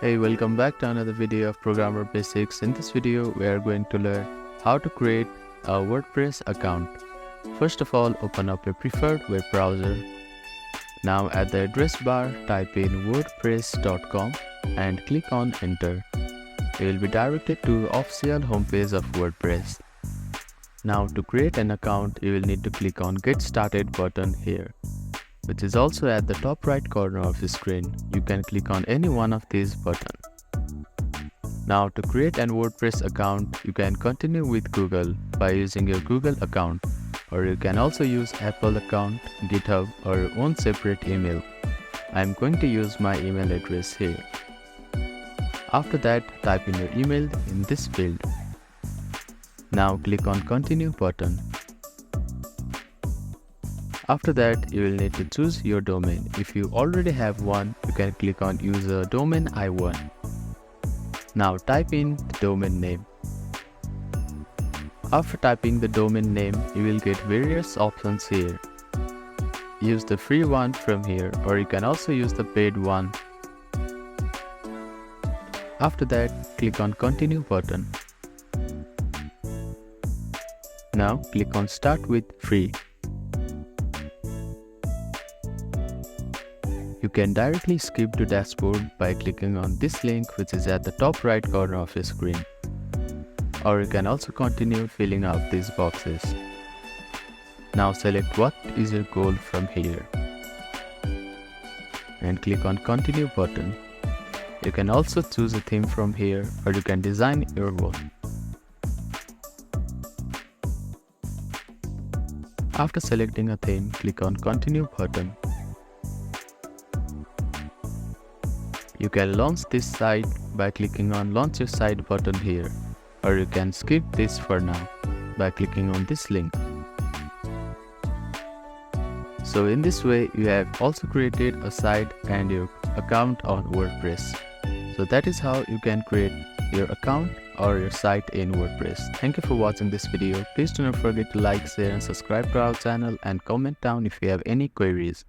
Hey, welcome back to another video of Programmer Basics. In this video, we are going to learn how to create a WordPress account. First of all, open up your preferred web browser. Now at the address bar, type in wordpress.com and click on enter. You will be directed to the official homepage of WordPress. Now to create an account, you will need to click on Get Started button here, which is also at the top right corner of the screen. You can click on any one of these buttons. Now to create an WordPress account, you can continue with Google by using your Google account, or you can also use Apple account, GitHub, or your own separate email. I am going to use my email address here. After that, type in your email in this field. Now click on Continue button. After that, you will need to choose your domain. If you already have one, you can click on Use a domain I want. Now type in the domain name. After typing the domain name, you will get various options here. Use the free one from here, or you can also use the paid one. After that, click on Continue button. Now click on Start with Free. You can directly skip to dashboard by clicking on this link, which is at the top right corner of your screen. Or you can also continue filling out these boxes. Now select what is your goal from here and click on Continue button. You can also choose a theme from here, or you can design your own. After selecting a theme, click on Continue button. You can launch this site by clicking on Launch Your Site button here, or you can skip this for now by clicking on this link. So in this way, you have also created a site and your account on WordPress. So that is how you can create your account or your site in WordPress. Thank you for watching this video. Please do not forget to like, share and subscribe to our channel, and comment down if you have any queries.